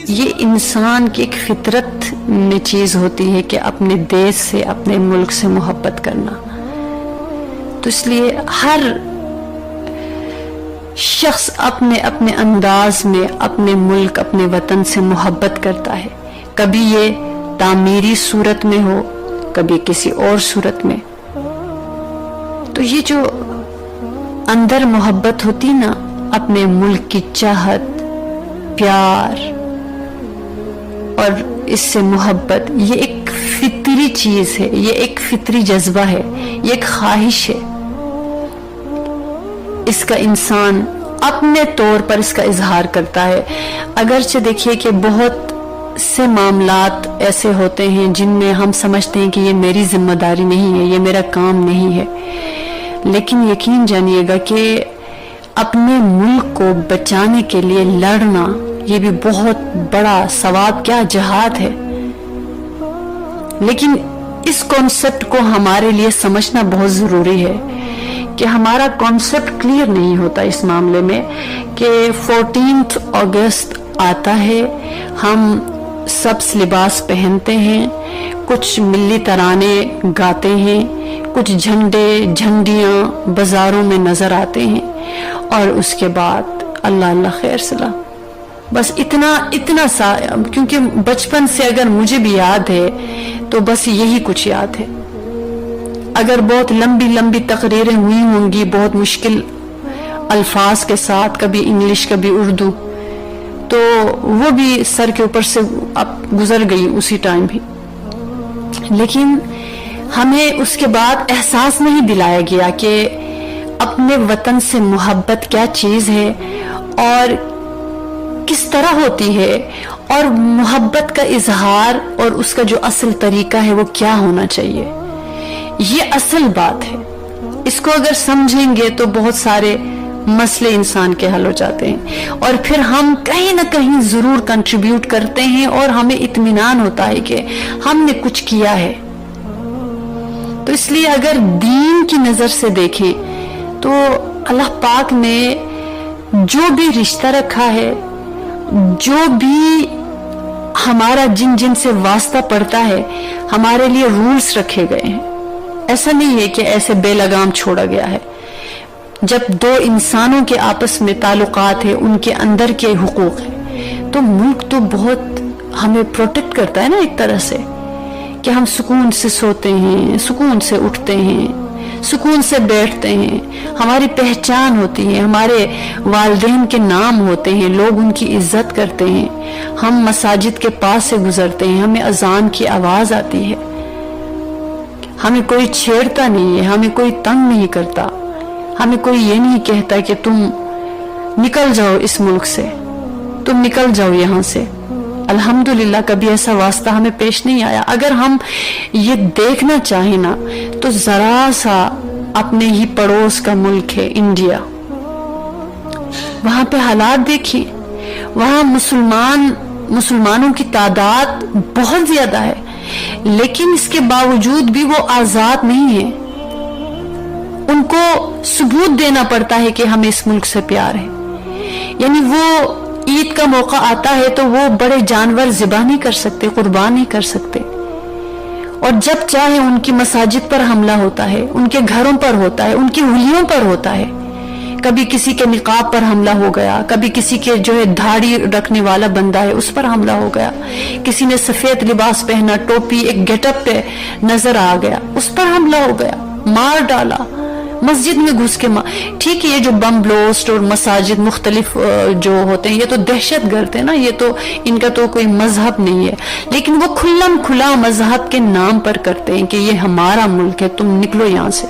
یہ انسان کی ایک فطرت میں چیز ہوتی ہے کہ اپنے دیش سے اپنے ملک سے محبت کرنا. تو اس لیے ہر شخص اپنے اپنے انداز میں اپنے ملک اپنے وطن سے محبت کرتا ہے. کبھی یہ تعمیری صورت میں ہو کبھی کسی اور صورت میں. تو یہ جو اندر محبت ہوتی نا اپنے ملک کی چاہت پیار اور اس سے محبت یہ ایک فطری چیز ہے. یہ ایک فطری جذبہ ہے. یہ ایک خواہش ہے. اس کا انسان اپنے طور پر اس کا اظہار کرتا ہے. اگرچہ دیکھیے کہ بہت سے معاملات ایسے ہوتے ہیں جن میں ہم سمجھتے ہیں کہ یہ میری ذمہ داری نہیں ہے یہ میرا کام نہیں ہے. لیکن یقین جانیے گا کہ اپنے ملک کو بچانے کے لیے لڑنا یہ بھی بہت بڑا ثواب کیا جہاد ہے. لیکن اس کانسیپٹ کو ہمارے لیے سمجھنا بہت ضروری ہے کہ ہمارا کانسیپٹ کلیئر نہیں ہوتا اس معاملے میں کہ 14 اگست آتا ہے ہم سبز لباس پہنتے ہیں کچھ ملی ترانے گاتے ہیں کچھ جھنڈے جھنڈیاں بازاروں میں نظر آتے ہیں اور اس کے بعد اللہ اللہ خیر صلاح بس اتنا سا. کیونکہ بچپن سے اگر مجھے بھی یاد ہے تو بس یہی کچھ یاد ہے. اگر بہت لمبی تقریریں ہوئی ہوں گی بہت مشکل الفاظ کے ساتھ کبھی انگلش کبھی اردو تو وہ بھی سر کے اوپر سے اب گزر گئی اسی ٹائم بھی. لیکن ہمیں اس کے بعد احساس نہیں دلایا گیا کہ اپنے وطن سے محبت کیا چیز ہے اور کس طرح ہوتی ہے اور محبت کا اظہار اور اس کا جو اصل طریقہ ہے وہ کیا ہونا چاہیے. یہ اصل بات ہے. اس کو اگر سمجھیں گے تو بہت سارے مسئلے انسان کے حل ہو جاتے ہیں اور پھر ہم کہیں نہ کہیں ضرور کنٹریبیوٹ کرتے ہیں اور ہمیں اطمینان ہوتا ہے کہ ہم نے کچھ کیا ہے. تو اس لیے اگر دین کی نظر سے دیکھیں تو اللہ پاک نے جو بھی رشتہ رکھا ہے جو بھی ہمارا جن سے واسطہ پڑتا ہے ہمارے لیے رولز رکھے گئے ہیں. ایسا نہیں ہے کہ ایسے بے لگام چھوڑا گیا ہے. جب دو انسانوں کے آپس میں تعلقات ہیں ان کے اندر کے حقوق ہیں تو ملک تو بہت ہمیں پروٹیکٹ کرتا ہے نا ایک طرح سے کہ ہم سکون سے سوتے ہیں سکون سے اٹھتے ہیں سکون سے بیٹھتے ہیں. ہماری پہچان ہوتی ہے ہمارے والدین کے نام ہوتے ہیں لوگ ان کی عزت کرتے ہیں. ہم مساجد کے پاس سے گزرتے ہیں ہمیں اذان کی آواز آتی ہے ہمیں کوئی چھیڑتا نہیں ہے ہمیں کوئی تنگ نہیں کرتا ہمیں کوئی یہ نہیں کہتا کہ تم نکل جاؤ اس ملک سے تم نکل جاؤ یہاں سے. الحمدللہ کبھی ایسا واسطہ ہمیں پیش نہیں آیا. اگر ہم یہ دیکھنا چاہیں نا تو ذرا سا اپنے ہی پڑوس کا ملک ہے انڈیا وہاں پہ حالات دیکھیے. وہاں مسلمانوں کی تعداد بہت زیادہ ہے لیکن اس کے باوجود بھی وہ آزاد نہیں ہیں. ان کو ثبوت دینا پڑتا ہے کہ ہمیں اس ملک سے پیار ہے. یعنی وہ عید کا موقع آتا ہے تو وہ بڑے جانور ذبح نہیں کر سکتے قربان نہیں کر سکتے اور جب چاہے ان کی مساجد پر حملہ ہوتا ہے ان کے گھروں پر ہوتا ہے ان کی ہولیوں پر ہوتا ہے. کبھی کسی کے نقاب پر حملہ ہو گیا کبھی کسی کے جو ہے دھاڑی رکھنے والا بندہ ہے اس پر حملہ ہو گیا کسی نے سفید لباس پہنا ٹوپی ایک گیٹ اپ پہ نظر آ گیا اس پر حملہ ہو گیا مار ڈالا مسجد میں گھس کے ٹھیک ہے یہ جو بم بلوسٹ اور مساجد مختلف جو ہوتے ہیں یہ تو دہشت گرد ہے نا یہ تو ان کا تو کوئی مذہب نہیں ہے لیکن وہ کھلا مذہب کے نام پر کرتے ہیں کہ یہ ہمارا ملک ہے تم نکلو یہاں سے.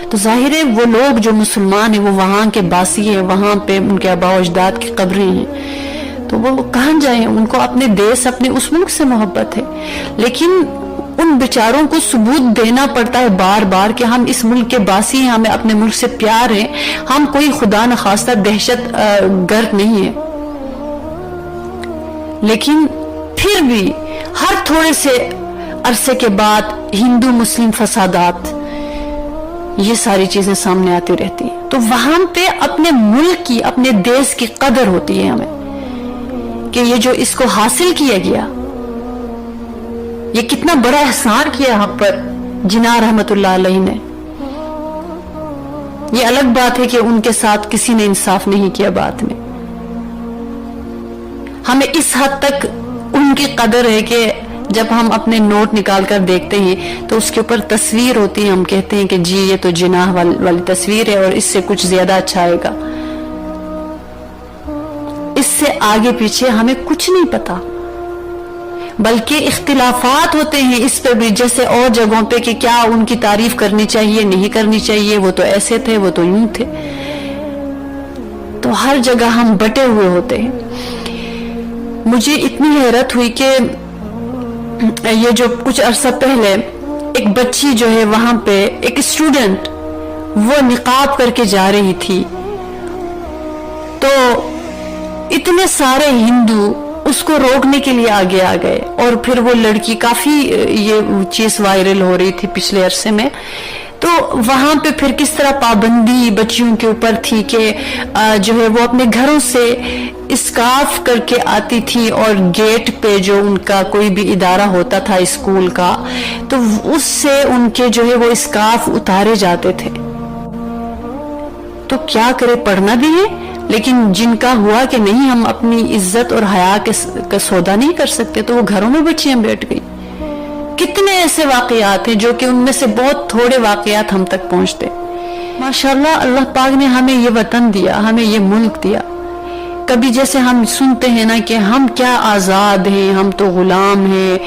تو ظاہر ہے وہ لوگ جو مسلمان ہیں وہ وہاں کے باسی ہیں وہاں پہ ان کے آباء و اجداد کی قبریں ہیں تو وہ کہاں جائیں ان کو اپنے دیس اپنے اس ملک سے محبت ہے. لیکن ان بیچاروں کو ثبوت دینا پڑتا ہے بار بار کہ ہم اس ملک کے باسی ہیں ہمیں اپنے ملک سے پیار ہے ہم کوئی خدا نخواستہ دہشت گرد نہیں ہے. لیکن پھر بھی ہر تھوڑے سے عرصے کے بعد ہندو مسلم فسادات یہ ساری چیزیں سامنے آتی رہتی ہیں. تو وہاں پہ اپنے ملک کی، اپنے دیش کی قدر ہوتی ہے ہمیں، کہ یہ جو اس کو حاصل کیا گیا، یہ کتنا بڑا احسان کیا ہم پر جناح رحمت اللہ علیہ نے۔ یہ الگ بات ہے کہ ان کے ساتھ کسی نے انصاف نہیں کیا بعد میں۔ ہمیں اس حد تک ان کی قدر ہے کہ جب ہم اپنے نوٹ نکال کر دیکھتے ہیں تو اس کے اوپر تصویر ہوتی ہے، ہم کہتے ہیں کہ جی یہ تو جناح والی تصویر ہے اور اس سے کچھ زیادہ اچھا آئے گا۔ اس سے آگے پیچھے ہمیں کچھ نہیں پتا، بلکہ اختلافات ہوتے ہیں اس پہ بھی، جیسے اور جگہوں پہ کہ کیا ان کی تعریف کرنی چاہیے نہیں کرنی چاہیے، وہ تو ایسے تھے، وہ تو یوں تھے۔ تو ہر جگہ ہم بٹے ہوئے ہوتے ہیں۔ مجھے اتنی حیرت ہوئی کہ یہ جو کچھ عرصہ پہلے ایک بچی جو ہے وہاں پہ ایک اسٹوڈنٹ وہ نقاب کر کے جا رہی تھی، تو اتنے سارے ہندو اس کو روکنے کے لیے آگے آ گئے، اور پھر وہ لڑکی کافی یہ چیز وائرل ہو رہی تھی پچھلے عرصے میں۔ تو وہاں پہ پھر کس طرح پابندی بچیوں کے اوپر تھی کہ جو ہے وہ اپنے گھروں سے اسکارف کر کے آتی تھی، اور گیٹ پہ جو ان کا کوئی بھی ادارہ ہوتا تھا اسکول کا، تو اس سے ان کے جو ہے وہ اسکارف اتارے جاتے تھے۔ تو کیا کرے، پڑھنا بھی ہے، لیکن جن کا ہوا کہ نہیں ہم اپنی عزت اور حیا کا سودا نہیں کر سکتے، تو وہ گھروں میں بچیاں بیٹھ گئی۔ کتنے ایسے واقعات ہیں جو کہ ان میں سے بہت تھوڑے واقعات ہم تک پہنچتے۔ ماشاءاللہ اللہ پاک نے ہمیں یہ وطن دیا، ہمیں یہ ملک دیا۔ کبھی جیسے ہم سنتے ہیں نا کہ ہم کیا آزاد ہیں، ہم تو غلام ہیں،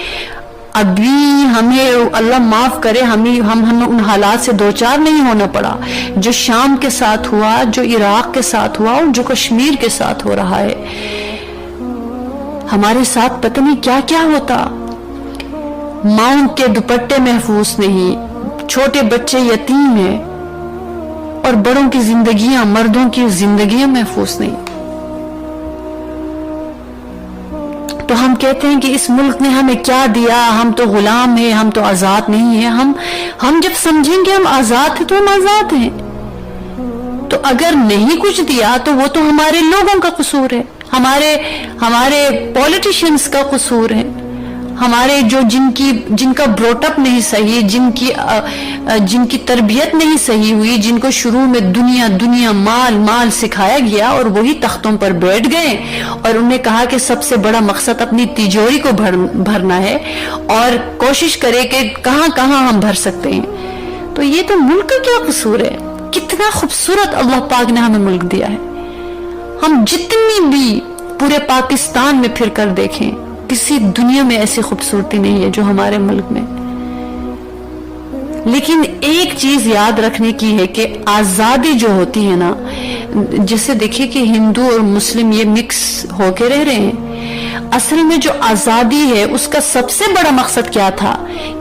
ابھی ہمیں اللہ معاف کرے ہم ان حالات سے دوچار نہیں ہونا پڑا جو شام کے ساتھ ہوا، جو عراق کے ساتھ ہوا، اور جو کشمیر کے ساتھ ہو رہا ہے۔ ہمارے ساتھ پتہ نہیں کیا کیا ہوتا، ماؤں کے دوپٹے محفوظ نہیں، چھوٹے بچے یتیم ہیں، اور بڑوں کی زندگیاں، مردوں کی زندگیاں محفوظ نہیں۔ تو ہم کہتے ہیں کہ اس ملک نے ہمیں کیا دیا، ہم تو غلام ہیں، ہم تو آزاد نہیں ہیں۔ ہم جب سمجھیں گے ہم آزاد ہیں تو ہم آزاد ہیں، تو اگر نہیں کچھ دیا تو وہ تو ہمارے لوگوں کا قصور ہے، ہمارے پولیٹیشنز کا قصور ہے، ہمارے جو جن کا بروٹ اپ نہیں صحیح، جن کی تربیت نہیں صحیح ہوئی، جن کو شروع میں دنیا دنیا مال مال سکھایا گیا، اور وہی تختوں پر بیٹھ گئے، اور انہیں کہا کہ سب سے بڑا مقصد اپنی تجوری کو بھرنا ہے، اور کوشش کرے کہ کہاں کہاں ہم بھر سکتے ہیں۔ تو یہ تو ملک کا کیا قصور ہے؟ کتنا خوبصورت اللہ پاک نے ہمیں ملک دیا ہے۔ ہم جتنی بھی پورے پاکستان میں پھر کر دیکھیں، کسی دنیا میں ایسی خوبصورتی نہیں ہے جو ہمارے ملک میں۔ لیکن ایک چیز یاد رکھنے کی ہے کہ آزادی جو ہوتی ہے نا، جسے دیکھیں کہ ہندو اور مسلم یہ مکس ہو کے رہ رہے ہیں، اصل میں جو آزادی ہے اس کا سب سے بڑا مقصد کیا تھا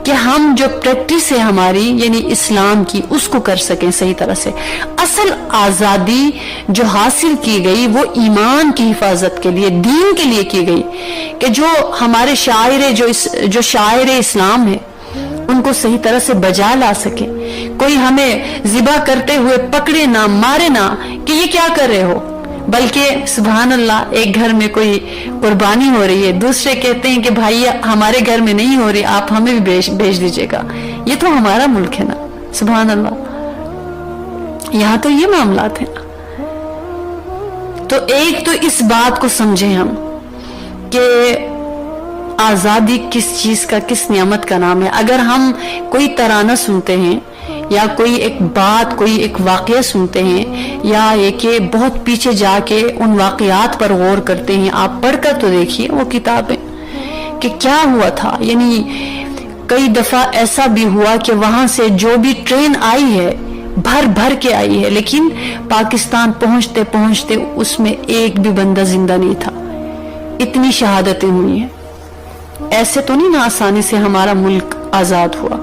کہ ہم جو پریکٹس ہے ہماری یعنی اسلام کی اس کو کر سکیں صحیح طرح سے۔ اصل آزادی جو حاصل کی گئی وہ ایمان کی حفاظت کے لیے، دین کے لیے کی گئی، کہ جو ہمارے جو شاعر اسلام ہے ان کو صحیح طرح سے بجا لا سکے، کوئی ہمیں ذبح کرتے ہوئے پکڑے نہ، مارے نہ کہ یہ کیا کر رہے ہو، بلکہ سبحان اللہ ایک گھر میں کوئی قربانی ہو رہی ہے، دوسرے کہتے ہیں کہ بھائی ہمارے گھر میں نہیں ہو رہی، آپ ہمیں بھی بھیج دیجئے گا۔ یہ تو ہمارا ملک ہے نا، سبحان اللہ، یہاں تو یہ معاملات ہیں۔ تو ایک تو اس بات کو سمجھیں ہم کہ آزادی کس چیز کا، کس نعمت کا نام ہے۔ اگر ہم کوئی ترانہ سنتے ہیں یا کوئی ایک بات، کوئی ایک واقعہ سنتے ہیں، یا یہ کہ بہت پیچھے جا کے ان واقعات پر غور کرتے ہیں، آپ پڑھ کر تو دیکھیے وہ کتابیں کہ کیا ہوا تھا۔ یعنی کئی دفعہ ایسا بھی ہوا کہ وہاں سے جو بھی ٹرین آئی ہے بھر کے آئی ہے، لیکن پاکستان پہنچتے پہنچتے اس میں ایک بھی بندہ زندہ نہیں تھا، اتنی شہادتیں ہوئی ہیں۔ ایسے تو نہیں نا آسانی سے ہمارا ملک آزاد ہوا۔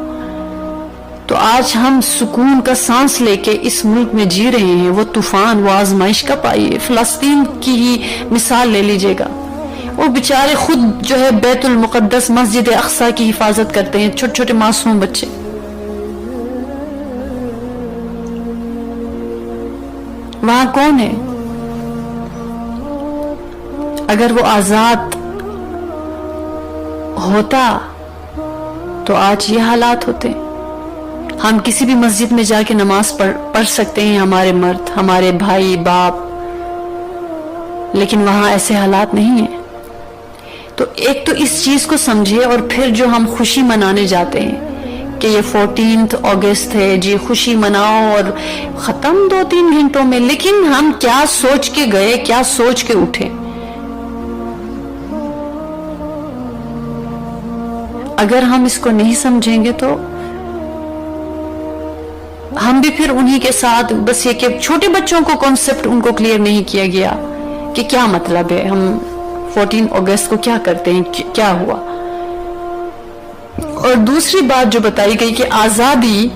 تو آج ہم سکون کا سانس لے کے اس ملک میں جی رہے ہیں، وہ طوفان، وہ آزمائش کب آئی ہے؟ فلسطین کی ہی مثال لے لیجئے گا، وہ بیچارے خود جو ہے بیت المقدس مسجد اقصی کی حفاظت کرتے ہیں، چھوٹے چھوٹے معصوم بچے۔ وہاں کون ہے؟ اگر وہ آزاد ہوتا تو آج یہ حالات ہوتے. ہم کسی بھی مسجد میں جا کے نماز پڑھ سکتے ہیں، ہمارے مرد، ہمارے بھائی، باپ، لیکن وہاں ایسے حالات نہیں ہیں. تو ایک تو اس چیز کو سمجھے، اور پھر جو ہم خوشی منانے جاتے ہیں کہ یہ 14 اگست ہے جی، خوشی مناؤ اور ختم 2-3 گھنٹوں میں، لیکن ہم کیا سوچ کے گئے، کیا سوچ کے اٹھے؟ اگر ہم اس کو نہیں سمجھیں گے تو ہم بھی پھر انہی کے ساتھ، بس یہ کہ چھوٹے بچوں کو کانسیپٹ ان کو کلیئر نہیں کیا گیا کہ کیا مطلب ہے، ہم 14 اگست کو کیا کرتے ہیں، کیا ہوا. اور دوسری بات جو بتائی گئی کہ آزادی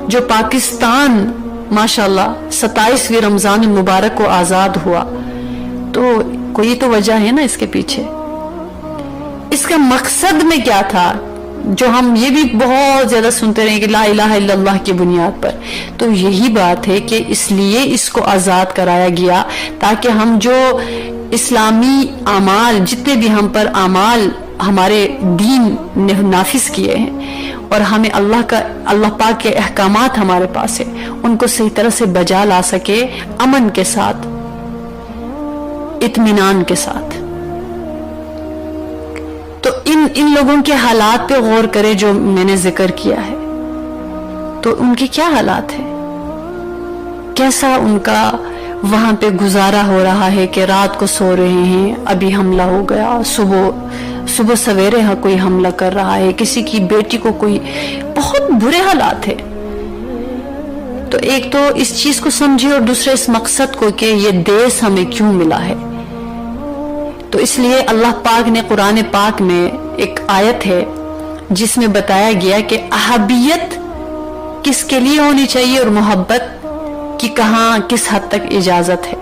جو پاکستان ماشاءاللہ 27ویں رمضان المبارک کو آزاد ہوا، تو کوئی تو وجہ ہے نا اس کے پیچھے. اس کا مقصد میں کیا تھا، جو ہم یہ بھی بہت زیادہ سنتے رہے کہ لا الہ الا اللہ کی بنیاد پر، تو یہی بات ہے کہ اس لیے اس کو آزاد کرایا گیا تاکہ ہم جو اسلامی اعمال، جتنے بھی ہم پر اعمال ہمارے دین نے نافذ کیے ہیں اور ہمیں اللہ پاک کے احکامات ہمارے پاس ہے، ان کو صحیح طرح سے بجا لا سکے، امن کے ساتھ، اطمینان کے ساتھ. تو ان لوگوں کے حالات پہ غور کرے جو میں نے ذکر کیا ہے، تو ان کے کیا حالات ہیں، کیسا ان کا وہاں پہ گزارا ہو رہا ہے کہ رات کو سو رہے ہیں، ابھی حملہ ہو گیا، صبح سویرے کوئی حملہ کر رہا ہے، کسی کی بیٹی کو کوئی، بہت برے حالات ہیں. تو ایک تو اس چیز کو سمجھے اور دوسرے اس مقصد کو کہ یہ دیس ہمیں کیوں ملا ہے. تو اس لیے اللہ پاک نے قرآن پاک میں ایک آیت ہے جس میں بتایا گیا کہ احبیت کس کے لیے ہونی چاہیے اور محبت کی کہاں کس حد تک اجازت ہے.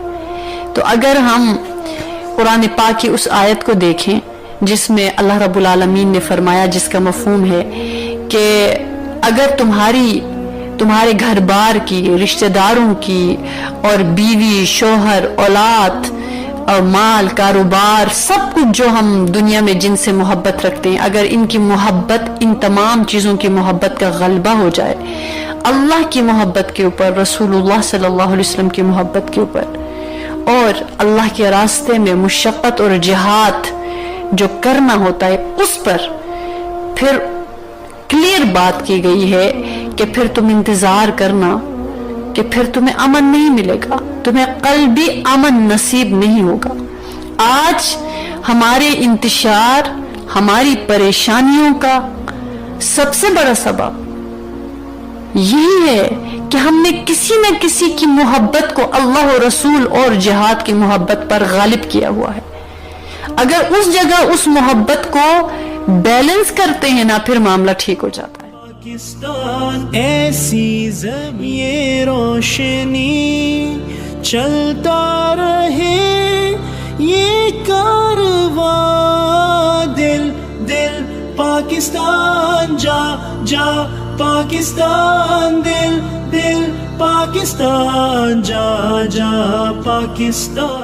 تو اگر ہم قرآن پاک کی اس آیت کو دیکھیں جس میں اللہ رب العالمین نے فرمایا، جس کا مفہوم ہے کہ اگر تمہارے گھر بار کی، رشتہ داروں کی اور بیوی، شوہر، اولاد اور مال، کاروبار، سب کچھ جو ہم دنیا میں جن سے محبت رکھتے ہیں، اگر ان کی محبت، ان تمام چیزوں کی محبت کا غلبہ ہو جائے اللہ کی محبت کے اوپر، رسول اللہ صلی اللہ علیہ وسلم کی محبت کے اوپر، اور اللہ کے راستے میں مشقت اور جہاد جو کرنا ہوتا ہے اس پر، پھر کلیئر بات کی گئی ہے کہ پھر تم انتظار کرنا کہ پھر تمہیں امن نہیں ملے گا، تمہیں قلبی امن نصیب نہیں ہوگا. آج ہمارے انتشار، ہماری پریشانیوں کا سب سے بڑا سبب یہی ہے کہ ہم نے کسی نہ کسی کی محبت کو اللہ و رسول اور جہاد کی محبت پر غالب کیا ہوا ہے. اگر اس جگہ اس محبت کو بیلنس کرتے ہیں نا، پھر معاملہ ٹھیک ہو جاتا ہے. پاکستان ایسی زمین روشنی چلتا رہے یہ کارواں، دل دل پاکستان جا جا پاکستان، دل دل پاکستان جا جا پاکستان.